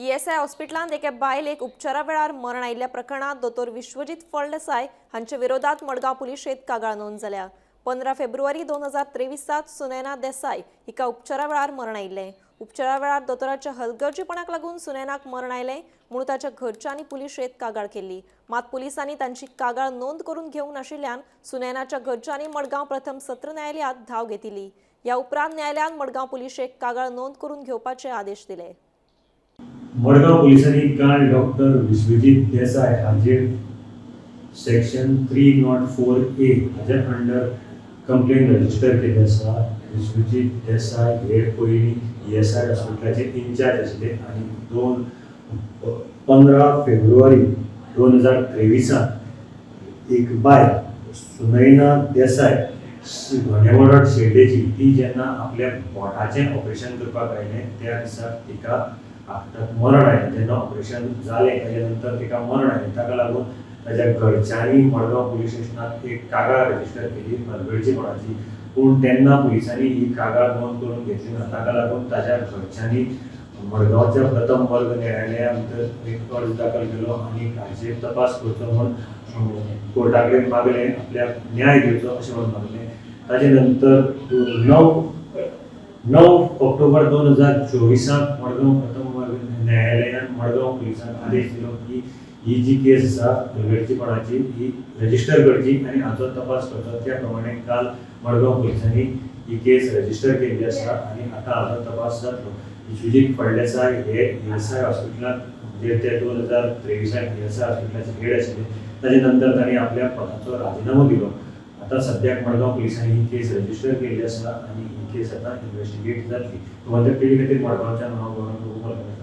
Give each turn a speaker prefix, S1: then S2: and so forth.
S1: ESI हॉस्पिटलांत एके बायलेक उपचारा वेळार मरण आयिल्ल्या प्रकरणात दोतोर विश्वजीत फळदेसाय हांचे विरोधात मडगांव पुलिशेंत कागाळ नोंद जाल्या। 15 फेब्रुवारी 2023 सुनैना देसाय हिका उपचारा वेळार मरण आयिल्लें। उपचारा वेळार दोतोराच्या हलगर्जीपणाक लागून सुनैनाक मरण आयलें म्हूण ताच्या घरच्यांनी पुलिशेंत कागाळ केली। मात पुलिसांनी तांची कागाळ नोंद करून घेवंक नाशिल्ल्यान सुनैनाच्या घरच्यांनी मडगांव प्रथम सत्र न्यायालयात धाव घेतिली। ह्या उपरांत न्यायालयान मडगांव पुलिशेक कागाळ नोंद करून घेवपाचे आदेश दिले।
S2: मडगांव पुलिसांनी काल डॉक्टर विश्वजीत देसाय हाजेर सेक्शन 304A हाच्या अंडर कंप्लेन रजिस्टर केली आसा। विश्वजीत देसाय हे पयलीं ईएसआय हॉस्पिटलाचे इन्चार्ज आशिल्ले आनी 15 फेब्रुवारी 2023 एक बायल सुनैना देसाय घोडेमोडोड शेड्डेची ती जेन्ना आपल्या पोटाचें ऑपरेशन करपाक आयलें त्या दिसा तिका मरण आयलें। जेन्ना ऑपरेशन जालें ताजे नंतर तिका मरण आयलें, ताका लागून ताच्या घरच्यांनी मडगांव पुलीस स्टेशनात एक कागाळ रजिस्टर केली हलगर्जीपणाची। पूण तेन्ना पुलिसांनी ही कागाळ नोंद करून घेतली ना, ताका लागून ताच्या घरच्यांनी मडगांवच्या प्रथम वर्ग न्यायालया भितर एक अर्ज दाखल केलो आनी हाचेर तपास करचो म्हूण कोर्टा कडेन मागलें, आपल्याक न्याय दिवचो अशें म्हणून मागलें। ताजे नंतर 9 ऑक्टोबर 2024 मडगांव प्रथम वर्ग न्यायालयान मडगांव पुलिसांक आदेश दिलो की ही जी केस आसा हलगर्जीपणाची ही रजिस्टर करची आनी हाचो तपास करचो। त्या प्रमाणे काल मडगांव पुलिसांनी ही केस रजिस्टर केल्ली आसा आनी आतां हाचो तपास जातलो। विश्वजीत फळदेसाय हे ईएसआय हॉस्पिटलांत म्हणजे ते 2023 ईएसआय हॉस्पिटलाचे हेड आशिल्ले। ताजे नंतर तांणी आपल्या पदाचो राजिनामो दिलो। आतां सद्याक मडगांव पुलिसांनी ही केस रजिस्टर केल्ली आसा आनी ही केस आतां इन्व्हेस्टिगेट जातली। गोंयच्या पिढी खातीर मडगांवच्यान हांव